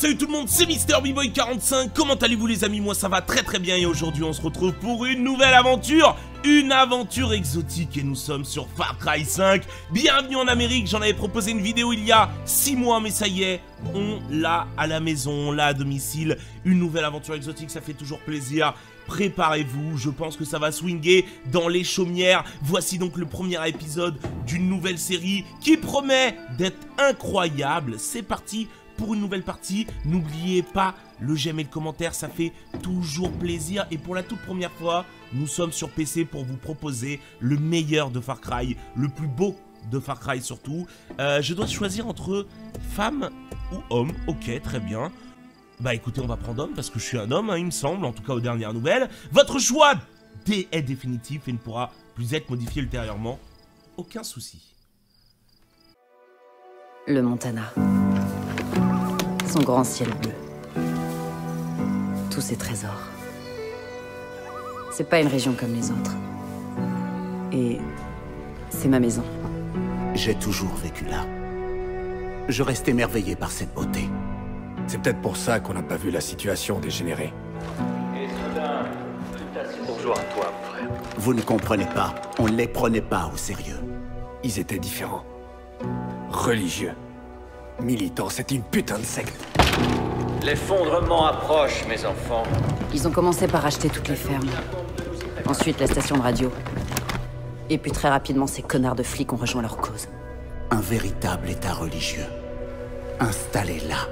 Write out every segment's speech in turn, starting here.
Salut tout le monde, c'est MrBboy45, comment allez-vous les amis? Moi ça va très très bien et aujourd'hui on se retrouve pour une nouvelle aventure, une aventure exotique et nous sommes sur Far Cry 5. Bienvenue en Amérique, j'en avais proposé une vidéo il y a 6 mois mais ça y est, on l'a à la maison, on l'a à domicile, une nouvelle aventure exotique, ça fait toujours plaisir. Préparez-vous, je pense que ça va swinger dans les chaumières. Voici donc le premier épisode d'une nouvelle série qui promet d'être incroyable. C'est parti pour une nouvelle partie. N'oubliez pas le j'aime et le commentaire, ça fait toujours plaisir. Et pour la toute première fois, nous sommes sur PC pour vous proposer le meilleur de Far Cry, le plus beau de Far Cry surtout. Je dois choisir entre femme ou homme. Ok, très bien. Bah écoutez, on va prendre homme parce que je suis un homme, hein, il me semble, en tout cas aux dernières nouvelles. Votre choix est définitif et ne pourra plus être modifié ultérieurement. Aucun souci. Le Montana. Son grand ciel bleu. Tous ses trésors. C'est pas une région comme les autres. Et c'est ma maison. J'ai toujours vécu là. Je reste émerveillé par cette beauté. C'est peut-être pour ça qu'on n'a pas vu la situation dégénérer. Et soudain, bonjour à toi, mon frère. Vous ne comprenez pas, on ne les prenait pas au sérieux. Ils étaient différents. Religieux. Militants, c'était une putain de secte. L'effondrement approche, mes enfants. Ils ont commencé par acheter toutes les fermes. Ensuite, la station de radio. Et puis très rapidement, ces connards de flics ont rejoint leur cause. Un véritable état religieux. Installé là.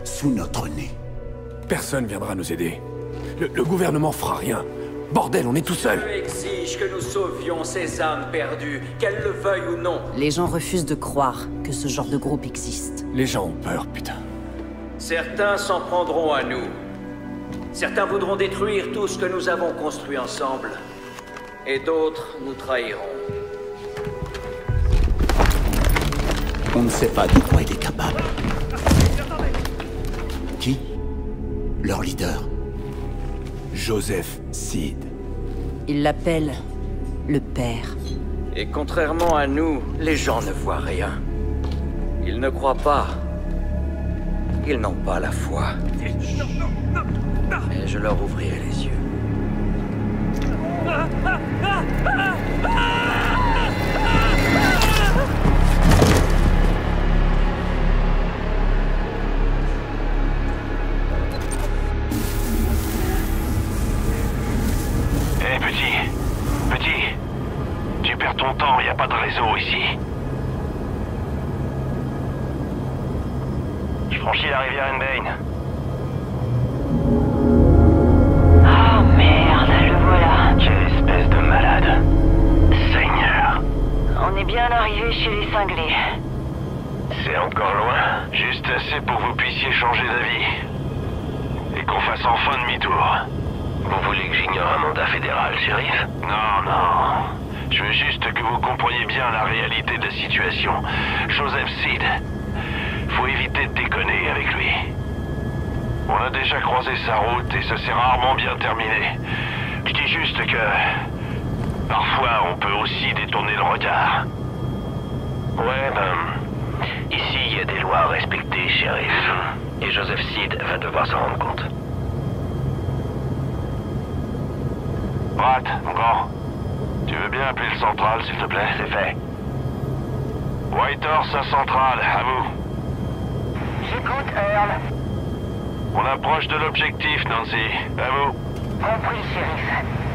Sous notre nez. Personne viendra nous aider. Le gouvernement fera rien. Bordel, on est tout seul. Dieu exige que nous sauvions ces âmes perdues, qu'elles le veuillent ou non. Les gens refusent de croire que ce genre de groupe existe. Les gens ont peur, putain. Certains s'en prendront à nous. Certains voudront détruire tout ce que nous avons construit ensemble. Et d'autres nous trahiront. On ne sait pas de quoi il est capable. Qui? Leur leader. Joseph Seed. Ils l'appellent le père. Et contrairement à nous, les gens ne voient rien. Ils ne croient pas. Ils n'ont pas la foi. Et je leur ouvrirai les yeux. Petit, tu perds ton temps, y a pas de réseau ici. Je franchis la rivière Enbane. Oh merde, le voilà. Quelle espèce de malade. Seigneur. On est bien arrivé chez les cinglés. C'est encore loin, juste assez pour que vous puissiez changer d'avis. Et qu'on fasse enfin demi-tour. Vous voulez que j'ignore un mandat fédéral, shérif? Non, non. Je veux juste que vous compreniez bien la réalité de la situation. Joseph Seed. Faut éviter de déconner avec lui. On a déjà croisé sa route et ça s'est rarement bien terminé. Je dis juste que... parfois, on peut aussi détourner le regard. Ouais, ici, il y a des lois à respecter, shérif. Et Joseph Seed va devoir s'en rendre compte. Rat, mon grand. Tu veux bien appeler le central, s'il te plaît? C'est fait. Whitehorse à central, à vous. J'écoute, Earl. On approche de l'objectif, Nancy. À vous. Compris, shérif.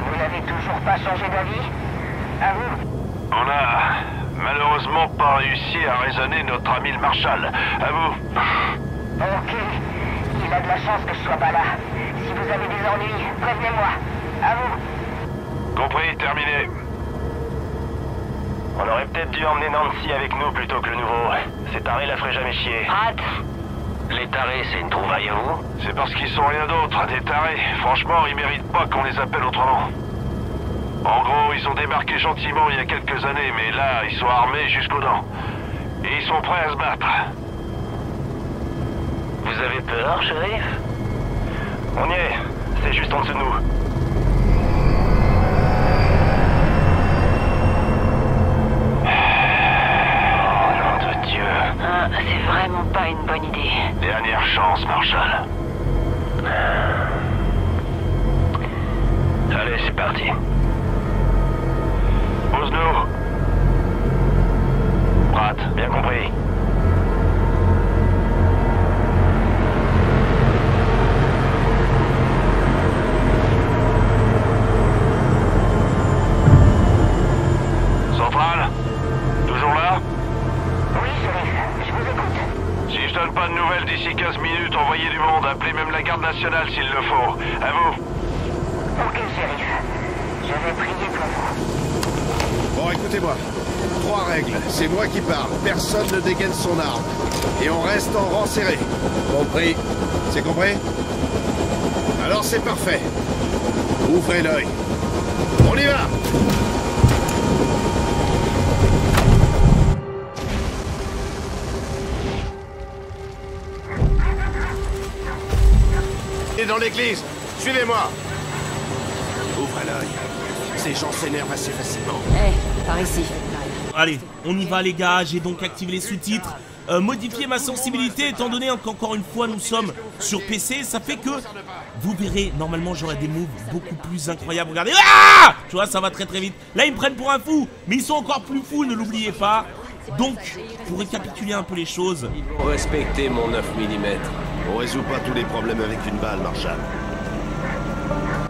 Vous n'avez toujours pas changé d'avis? À vous. On a malheureusement pas réussi à raisonner notre ami le Marshal. À vous. Ok. Il a de la chance que je sois pas là. Si vous avez des ennuis, prévenez-moi. À vous. Compris, terminé. On aurait peut-être dû emmener Nancy avec nous plutôt que le nouveau. Ces tarés la feraient jamais chier. Hâte. Les tarés, c'est une trouvaille à vous? C'est parce qu'ils sont rien d'autre, des tarés. Franchement, ils méritent pas qu'on les appelle autrement. En gros, ils ont débarqué gentiment il y a quelques années, mais là, ils sont armés jusqu'aux dents. Et ils sont prêts à se battre. Vous avez peur, shérif? On y est. C'est juste en dessous de nous. Oh, nom de Dieu. C'est vraiment pas une bonne idée. Dernière chance, Allez, c'est parti. Pose-nous. Pratt, bien compris. Centrale, toujours là? Oui, shérif, je vous écoute. Si je donne pas de nouvelles d'ici 15 minutes, envoyez du monde, appelez même la garde nationale s'il le faut. À vous. Ok, shérif. Je vais prier pour vous. Bon, écoutez-moi. 3 règles. C'est moi qui parle. Personne ne dégaine son arme. Et on reste en rang serré. Compris. C'est compris? Alors c'est parfait. Ouvrez l'œil. On y va! Et dans l'église. Suivez-moi. Ouvre l'œil. Ces gens s'énervent assez facilement. Par ici. Allez, on y va les gars, j'ai donc activé les sous-titres. Modifier ma sensibilité étant donné qu'encore une fois nous sommes sur PC, ça fait que vous verrez, normalement j'aurai des moves beaucoup plus incroyables. Regardez, ah, tu vois, ça va très très vite. Là ils me prennent pour un fou, mais ils sont encore plus fous, ne l'oubliez pas. Donc, pour récapituler un peu les choses. Respectez mon 9 mm. On résout pas tous les problèmes avec une balle, Marshall.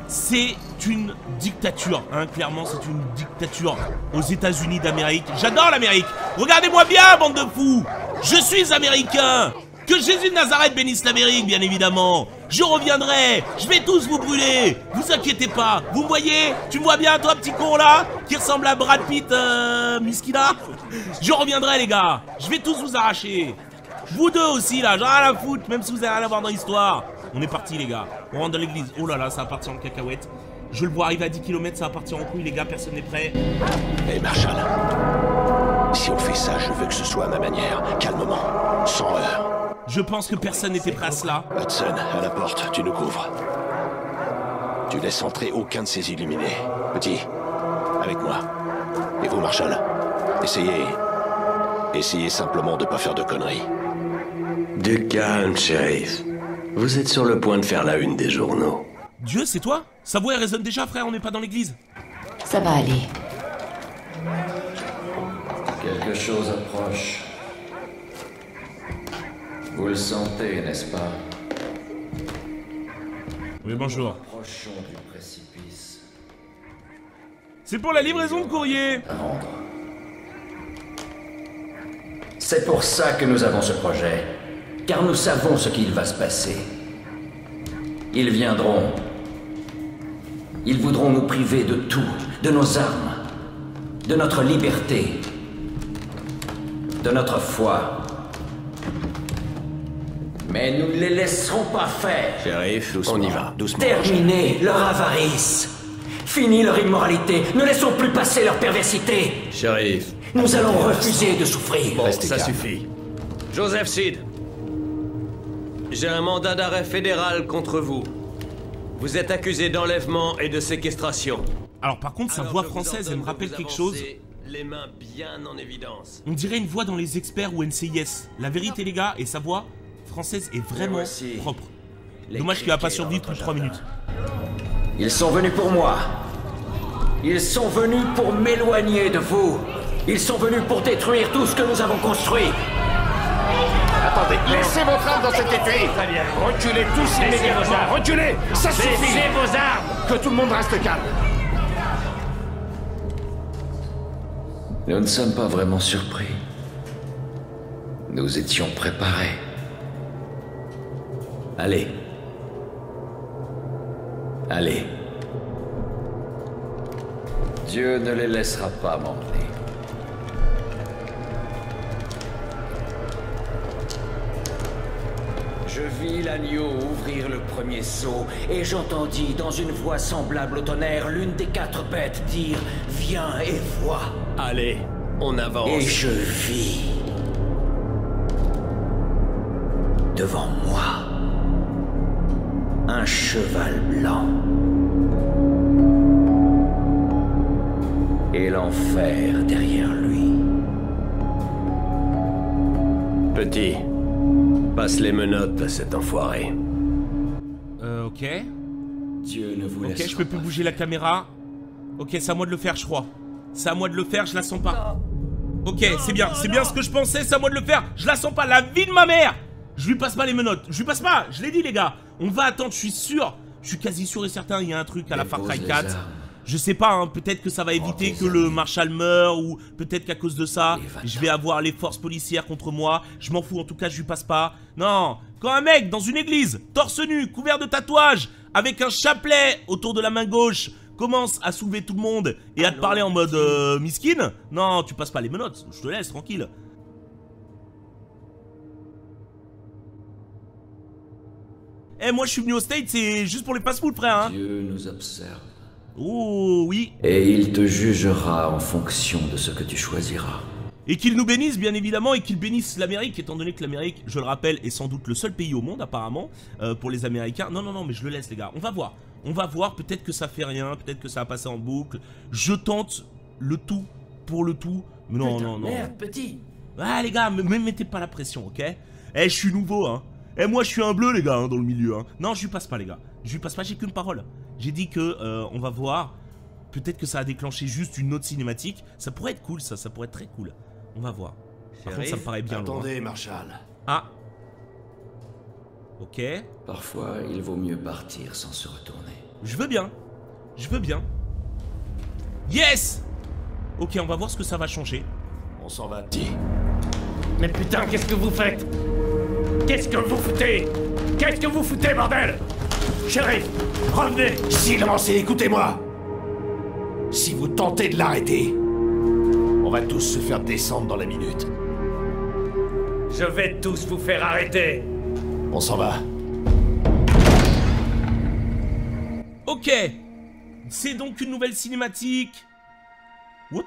C'est une dictature, hein, clairement c'est une dictature aux États-Unis d'Amérique. J'adore l'Amérique. Regardez-moi bien, bande de fous. Je suis américain. Que Jésus de Nazareth bénisse l'Amérique, bien évidemment. Je reviendrai. Je vais tous vous brûler. Vous inquiétez pas. Vous me voyez? Tu me vois bien, toi, petit con, là? Qui ressemble à Brad Pitt, Miskina? Je reviendrai, les gars. Je vais tous vous arracher. Vous deux aussi, là. J'en ai rien à foutre, même si vous avez rien à voir dans l'histoire. On est parti, les gars. On rentre dans l'église. Oh là là, ça va partir en cacahuète. Je le vois arriver à 10 km, ça va partir en couille, les gars. Personne n'est prêt. Hey Marshall, si on fait ça, je veux que ce soit à ma manière, calmement, sans heurts. Je pense que personne n'était prêt à cela. Hudson, à la porte, tu nous couvres. Tu laisses entrer aucun de ces illuminés. Petit, avec moi. Et vous, Marshall, essayez simplement de pas faire de conneries. Du calme, shérif. Vous êtes sur le point de faire la une des journaux. Dieu, c'est toi? Sa voix elle résonne déjà, frère, on n'est pas dans l'église. Ça va aller. Quelque chose approche. Vous le sentez, n'est-ce pas? Oui, bonjour. Approchons du précipice. C'est pour la livraison de courrier. À rendre. C'est pour ça que nous avons ce projet. Car nous savons ce qu'il va se passer. Ils viendront. Ils voudront nous priver de tout, de nos armes, de notre liberté, de notre foi. Mais nous ne les laisserons pas faire. Shérif, doucement. On y va, doucement. Terminer leur avarice. Fini leur immoralité. Ne laissons plus passer leur perversité. Shérif. Nous allons refuser de souffrir. Bon, ça suffit. Joseph Seed. J'ai un mandat d'arrêt fédéral contre vous. Vous êtes accusé d'enlèvement et de séquestration. Alors par contre, sa voix française, elle me rappelle quelque chose. Les mains bien en évidence. On dirait une voix dans Les Experts ou NCIS. La vérité, les gars, et sa voix française est vraiment propre. Dommage qu'il va pas survivre plus de 3 minutes. Ils sont venus pour moi. Ils sont venus pour m'éloigner de vous. Ils sont venus pour détruire tout ce que nous avons construit. Attendez, laissez votre arme dans cet étui. Très bien. Reculez tous immédiatement. Reculez. Ça suffit. Laissez vos armes. Que tout le monde reste calme. Nous ne sommes pas vraiment surpris. Nous étions préparés. Allez. Allez. Dieu ne les laissera pas m'emmener. Je vis l'agneau ouvrir le premier seau, et j'entendis dans une voix semblable au tonnerre l'une des 4 bêtes dire « Viens et vois ». Allez, on avance. Et je vis devant moi un cheval blanc et l'enfer derrière lui. Petit, passe les menottes à cet enfoiré. Ok. Dieu ne vous laisse. Ok, je peux plus bouger la caméra. Ok, c'est à moi de le faire, je crois. C'est à moi de le faire, je la sens pas. Ok, c'est bien ce que je pensais, c'est à moi de le faire. Je la sens pas, la vie de ma mère. Je lui passe pas les menottes, je lui passe pas, je l'ai dit les gars. On va attendre, je suis sûr. Je suis quasi sûr et certain, il y a un truc à la Far Cry 4. Je sais pas, hein, peut-être que ça va éviter que le Marshal meure, ou peut-être qu'à cause de ça, je vais avoir les forces policières contre moi. Je m'en fous, en tout cas, je lui passe pas. Non, quand un mec dans une église, torse nu, couvert de tatouages, avec un chapelet autour de la main gauche, commence à soulever tout le monde et à te parler en mode miskin, non, tu passes pas les menottes, je te laisse tranquille. Eh, moi je suis venu au States, c'est juste pour les fast-food, frère, hein. Dieu nous observe. Oh, oui. Et il te jugera en fonction de ce que tu choisiras. Et qu'il nous bénisse, bien évidemment, et qu'il bénisse l'Amérique, étant donné que l'Amérique, je le rappelle, est sans doute le seul pays au monde, apparemment, pour les Américains. Non, non, non, mais je le laisse, les gars. On va voir. On va voir, peut-être que ça fait rien, peut-être que ça va passer en boucle. Je tente le tout pour le tout. Mais non, non, non. Merde, petit. Ah, les gars, me mettez pas la pression, ok? Eh, je suis nouveau, hein. Eh, moi, je suis un bleu, les gars, hein, dans le milieu, hein. Non, je lui passe pas, les gars. Je lui passe pas, j'ai qu'une parole. J'ai dit que, on va voir. Peut-être que ça a déclenché juste une autre cinématique. Ça pourrait être cool, ça pourrait être très cool. On va voir. Par contre, ça me paraît bien loin. Attendez, Marshall. Ah. Ok. Parfois, il vaut mieux partir sans se retourner. Je veux bien. Je veux bien. Yes! Ok, on va voir ce que ça va changer. On s'en va, petit. Mais putain, qu'est-ce que vous faites? Qu'est-ce que vous foutez? Qu'est-ce que vous foutez, bordel? Shérif, revenez! Silence et écoutez-moi. Si vous tentez de l'arrêter, on va tous se faire descendre dans la minute. Je vais tous vous faire arrêter. On s'en va. Ok. C'est donc une nouvelle cinématique. What?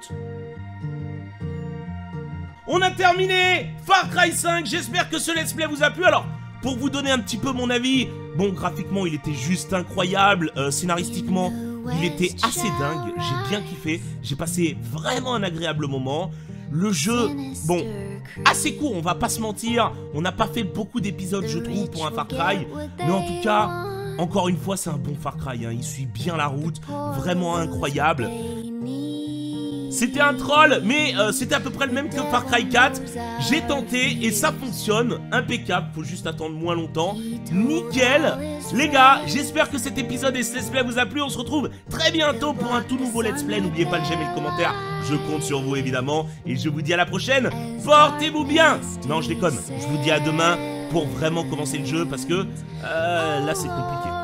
On a terminé Far Cry 5, j'espère que ce let's play vous a plu. Alors, pour vous donner un petit peu mon avis, bon, graphiquement, il était juste incroyable. Scénaristiquement, il était assez dingue. J'ai bien kiffé. J'ai passé vraiment un agréable moment. Le jeu, bon, assez court, on va pas se mentir. On n'a pas fait beaucoup d'épisodes, je trouve, pour un Far Cry. Mais en tout cas, encore une fois, c'est un bon Far Cry, hein. Il suit bien la route, vraiment incroyable. C'était un troll, mais c'était à peu près le même que Far Cry 4. J'ai tenté et ça fonctionne, impeccable, faut juste attendre moins longtemps. Nickel. Les gars, j'espère que cet épisode et ce let's play vous a plu. On se retrouve très bientôt pour un tout nouveau let's play. N'oubliez pas de j'aime et le commentaire, je compte sur vous évidemment. Et je vous dis à la prochaine, portez-vous bien. Non, je déconne, je vous dis à demain pour vraiment commencer le jeu parce que là c'est compliqué.